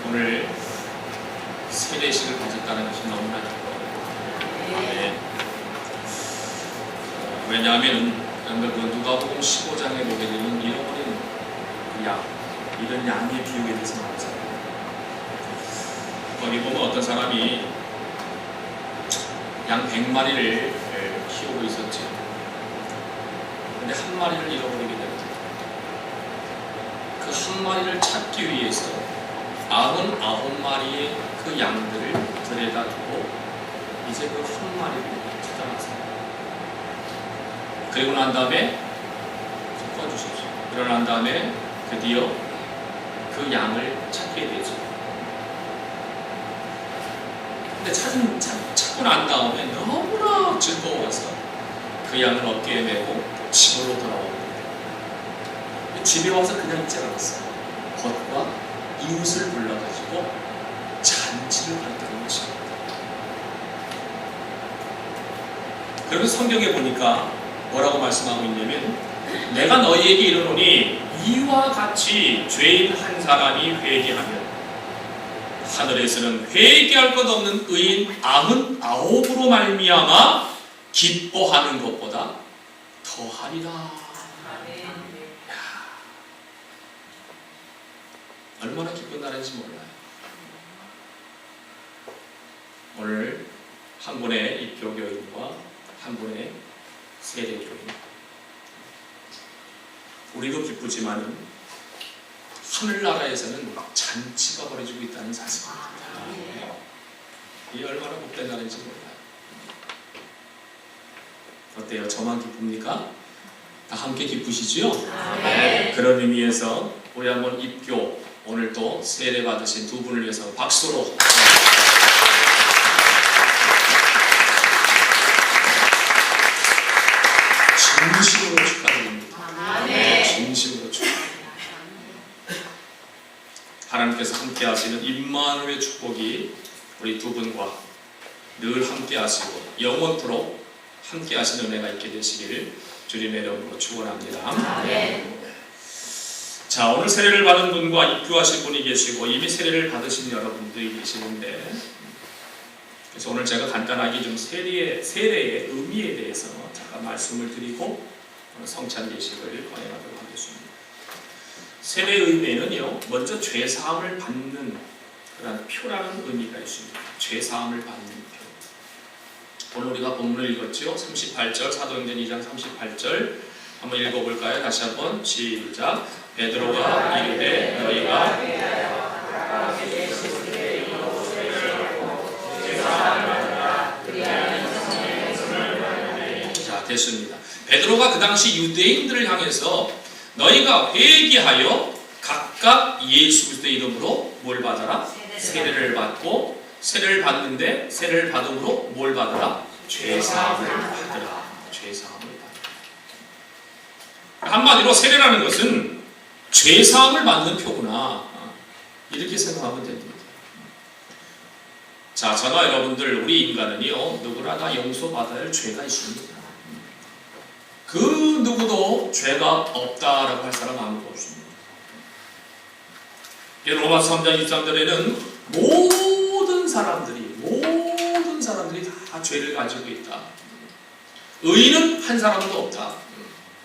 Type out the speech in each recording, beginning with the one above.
오늘 세례식을 가졌다는 것이 너무나 기뻐요. 네. 왜냐하면 누가복음 15장에 보게 되면 잃어버린 양, 이런 양의 비유에 대해서 나오잖아요. 거기 보면 어떤 사람이 양 100마리를 키우고 있었지. 근데 한 마리를 잃어버리게 됩니다. 그 한 마리를 찾기 위해서 99마리의 그 양들을 들여다 두고 이제 그 한 마리를 찾아갔어요. 그리고 난 다음에 꺼주십시오. 그러고 난 다음에 드디어 그 양을 찾게 되죠. 근데 찾고 난 다음에 너무나 즐거워서 그 양을 어깨에 메고 집으로 돌아옵니다. 집에 와서 그냥 있지 않았어요. 겉과 이웃을 불러가지고 잔치를 벌였다는 것입니다. 그리고 성경에 보니까 뭐라고 말씀하고 있냐면, 내가 너희에게 이르노니 이와 같이 죄인 한 사람이 회개하면 하늘에서는 회개할 것 없는 의인 99으로 말미암아 기뻐하는 것보다 더하리라. 얼마나 기쁜 날인지 몰라요. 오늘 한 분의 입교교인과 한 분의 세례교인, 우리도 기쁘지만 하늘나라에서는 잔치가 벌어지고 있다는 사실입니다. 이게 얼마나 복된 날인지 몰라요. 어때요? 저만 기쁩니까? 다 함께 기쁘시지요? 네. 그런 의미에서 우리 한번 입교, 오늘 또 세례 받으신 두 분을 위해서 박수로 진심으로 축하드립니다. 네. 진심으로 축하드립니다. 하나님께서 함께 하시는 임마누엘의 축복이 우리 두 분과 늘 함께 하시고 영원토록 함께 하시는 은혜가 있게 되시길 주님의 이름으로 축원합니다. 네. 자, 오늘 세례를 받은 분과 입교하신 분이 계시고 이미 세례를 받으신 여러분들이 계시는데, 그래서 오늘 제가 간단하게 좀 세례의 의미에 대해서 잠깐 말씀을 드리고 성찬 예식을 거행하도록 하겠습니다. 세례의 의미에는요, 먼저 죄사함을 받는 그런 표라는 의미가 있습니다. 죄사함을 받는 표. 오늘 우리가 본문을 읽었죠. 38절, 사도행전 2장 38절 한번 읽어볼까요? 다시 한번 시작. 베드로가 이르되 너희가 자, 됐습니다. 베드로가 그 당시 유대인들을 향해서 너희가 회개하여 각각 예수 그리스도의 이름으로 뭘 받아라? 세례를 받고, 세례를 받는데 세례를 받음으로 뭘 받으라? 죄사함을 받으라. 죄사함을 받으라. 한마디로 세례라는 것은 죄사함을 받는 표구나, 이렇게 생각하면 됩니다. 자, 저와 여러분들, 우리 인간은요, 누구나 다 용서받아야 할 죄가 있습니다. 그 누구도 죄가 없다라고 할 사람 아무도 없습니다. 로마서 3장 23절에는 모든 사람들이 다 죄를 가지고 있다. 의인은 한 사람도 없다.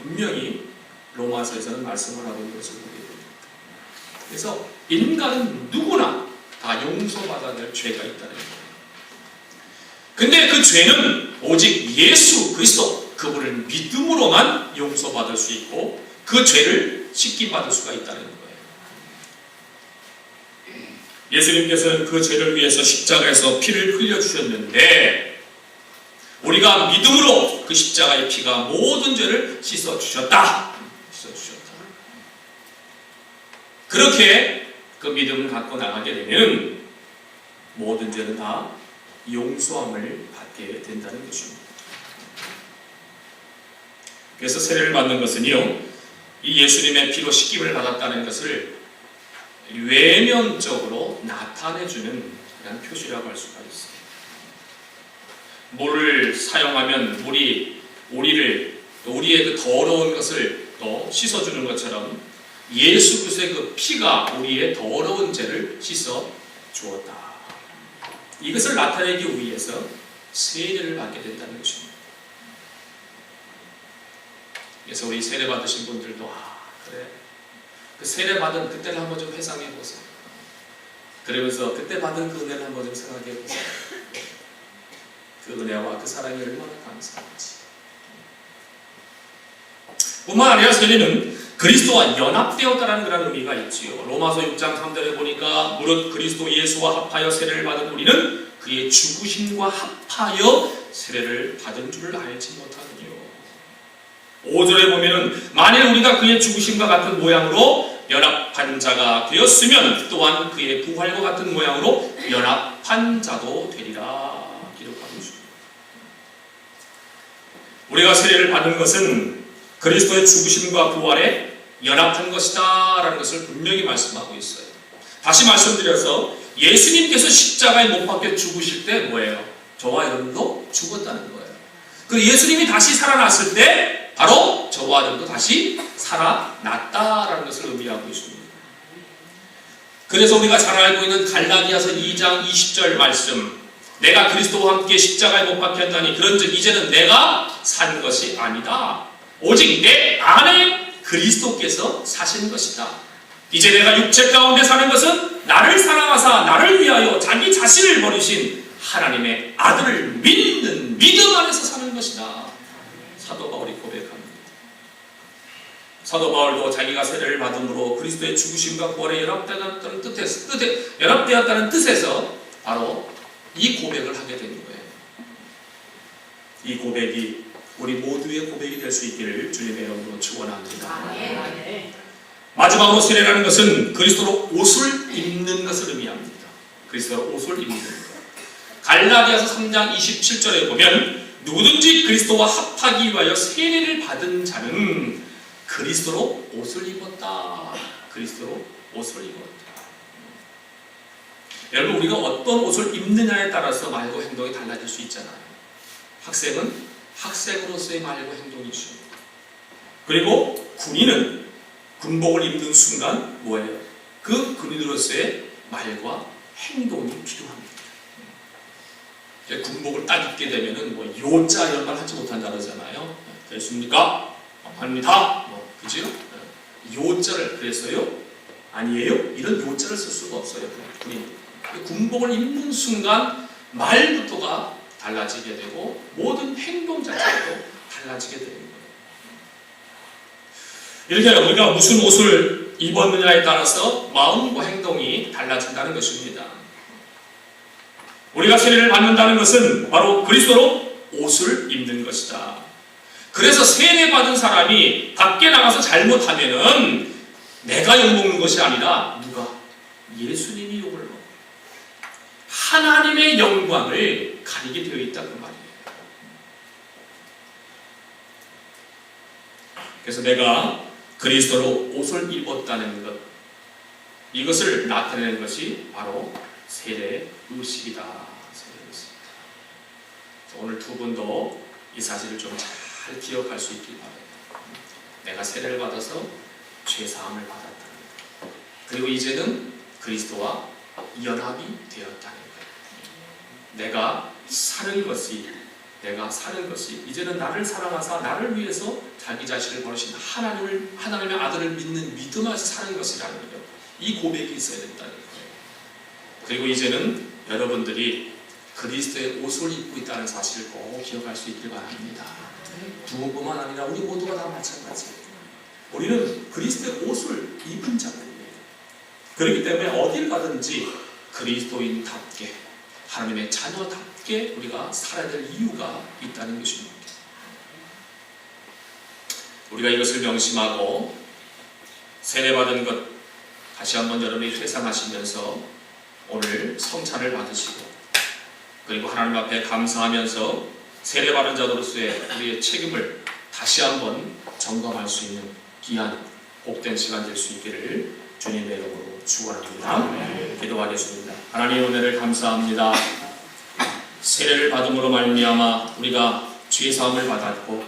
분명히 로마서에서는 말씀을 하고 있는 것을 보게 됩니다. 그래서 인간은 누구나 다 용서받아야 될 죄가 있다는 거예요. 근데 그 죄는 오직 예수 그리스도, 그분을 믿음으로만 용서받을 수 있고 그 죄를 씻김받을 수가 있다는 거예요. 예수님께서는 그 죄를 위해서 십자가에서 피를 흘려주셨는데, 우리가 믿음으로 그 십자가의 피가 모든 죄를 씻어주셨다. 그렇게 그 믿음을 갖고 나가게 되면 모든 죄는 다 용서함을 받게 된다는 것입니다. 그래서 세례를 받는 것은요, 이 예수님의 피로 씻김을 받았다는 것을 외면적으로 나타내주는 그런 표시라고 할 수가 있습니다. 물을 사용하면 우리의 그 더러운 것을 또 씻어주는 것처럼 예수 그리스도의 그 피가 우리의 더러운 죄를 씻어 주었다. 이것을 나타내기 위해서 세례를 받게 된다는 것입니다. 그래서 우리 세례 받으신 분들도 그래, 그 세례 받은 그때를 한번 좀 회상해 보세요. 그러면서 그때 받은 그 은혜를 한번 좀 생각해 보세요. 그 은혜와 그 사랑이 얼마나 감사한지. 뿐만 아니라 세례는 그리스도와 연합되었다는 그런 의미가 있지요. 로마서 6장 3절에 보니까 무릇 그리스도 예수와 합하여 세례를 받은 우리는 그의 죽으심과 합하여 세례를 받은 줄을 알지 못하느니요. 5절에 보면은 만일 우리가 그의 죽으심과 같은 모양으로 연합한 자가 되었으면 또한 그의 부활과 같은 모양으로 연합한 자도 되리라 기록하고 있습니다. 우리가 세례를 받은 것은 그리스도의 죽으심과 부활에 연합한 것이다 라는 것을 분명히 말씀하고 있어요. 다시 말씀드려서 예수님께서 십자가에 못 박혀 죽으실 때 뭐예요? 저와 여러분도 죽었다는 거예요. 그리고 예수님이 다시 살아났을 때 바로 저와 여러분도 다시 살아났다라는 것을 의미하고 있습니다. 그래서 우리가 잘 알고 있는 갈라디아서 2장 20절 말씀, 내가 그리스도와 함께 십자가에 못 박혔다니 그런즉 이제는 내가 산 것이 아니다. 오직 내 안에 그리스도께서 사신 것이다. 이제 내가 육체 가운데 사는 것은 나를 사랑하사 나를 위하여 자기 자신을 버리신 하나님의 아들을 믿는 믿음 안에서 사는 것이다. 사도 바울이 고백합니다. 사도 바울도 자기가 세례를 받음으로 그리스도의 죽으심과 부활에 연합되었다는 뜻에서 바로 이 고백을 하게 되는 거예요. 이 고백이 우리 모두의 고백이 될 수 있기를 주님의 이름으로 축원합니다. 마지막으로 세례라는 것은 그리스도로 옷을 입는 것을 의미합니다. 그리스도로 옷을 입는 것. 갈라디아서 3장 27절에 보면 누구든지 그리스도와 합하기 위하여 세례를 받은 자는 그리스도로 옷을 입었다. 그리스도로 옷을 입었다. 여러분, 우리가 어떤 옷을 입느냐에 따라서 말과 행동이 달라질 수 있잖아요. 학생은 학생으로서의 말과 행동이 있습니다. 그리고 군인은 군복을 입는 순간 뭐예요? 그 군인으로서의 말과 행동이 필요합니다. 군복을 딱 입게 되면은 뭐 요자 이런 말 하지 못한다 그러잖아요. 됐습니까? 합니다. 그죠? 요자를 그랬어요? 아니에요? 이런 요자를 쓸 수가 없어요. 군인. 군복을 입는 순간 말부터가 달라지게 되고 모든 행동 자체도 달라지게 되는 거예요. 이렇게 우리가 무슨 옷을 입었느냐에 따라서 마음과 행동이 달라진다는 것입니다. 우리가 세례를 받는다는 것은 바로 그리스도로 옷을 입는 것이다. 그래서 세례 받은 사람이 밖에 나가서 잘못하면은 내가 욕먹는 것이 아니라 누가? 예수님이 욕을 먹어요. 하나님의 영광을 가리게 되어 있다 그 말이에요. 그래서 내가 그리스도로 옷을 입었다는 것, 이것을 나타내는 것이 바로 세례 의식이다. 오늘 두 분도 이 사실을 좀 잘 기억할 수 있길 바랍니다. 내가 세례를 받아서 죄 사함을 받았다는 것, 그리고 이제는 그리스도와 연합이 되었다는 것, 내가 사는 것이 이제는 나를 사랑하사 나를 위해서 자기 자신을 버리신 하나님의 아들을 믿는 믿음 안에서 사는 것이라는 것, 이 고백이 있어야 된다는 거예요. 그리고 이제는 여러분들이 그리스도의 옷을 입고 있다는 사실을 꼭 기억할 수 있길 바랍니다. 부모뿐만 아니라 우리 모두가 다 마찬가지예요. 우리는 그리스도의 옷을 입은 자들이에요. 그렇기 때문에 어딜 가든지 그리스도인답게, 하나님의 자녀답게 우리가 살아야 될 이유가 있다는 것입니다. 우리가 이것을 명심하고 세례받은 것 다시 한번 여러분이 회상하시면서 오늘 성찬을 받으시고, 그리고 하나님 앞에 감사하면서 세례받은 자로서의 우리의 책임을 다시 한번 점검할 수 있는 귀한 복된 시간 될 수 있기를 주님의 이름으로 축원합니다. 기도하겠습니다. 하나님의 은혜를 감사합니다. 세례를 받음으로 말미암아 우리가 죄 사함을 받았고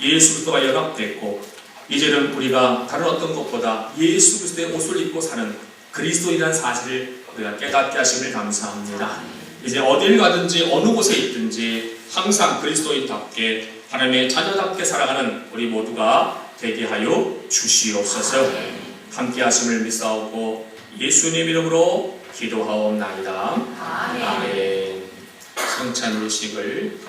예수 그리스도와 연합됐고 이제는 우리가 다른 어떤 것보다 예수 그리스도의 옷을 입고 사는 그리스도인이라는 사실을 우리가 깨닫게 하심을 감사합니다. 이제 어딜 가든지 어느 곳에 있든지 항상 그리스도인답게 하나님의 자녀답게 살아가는 우리 모두가 되게 하여 주시옵소서. 함께 하심을 믿사오고 예수님 이름으로 기도하옵나이다. 아멘. 성찬 예식을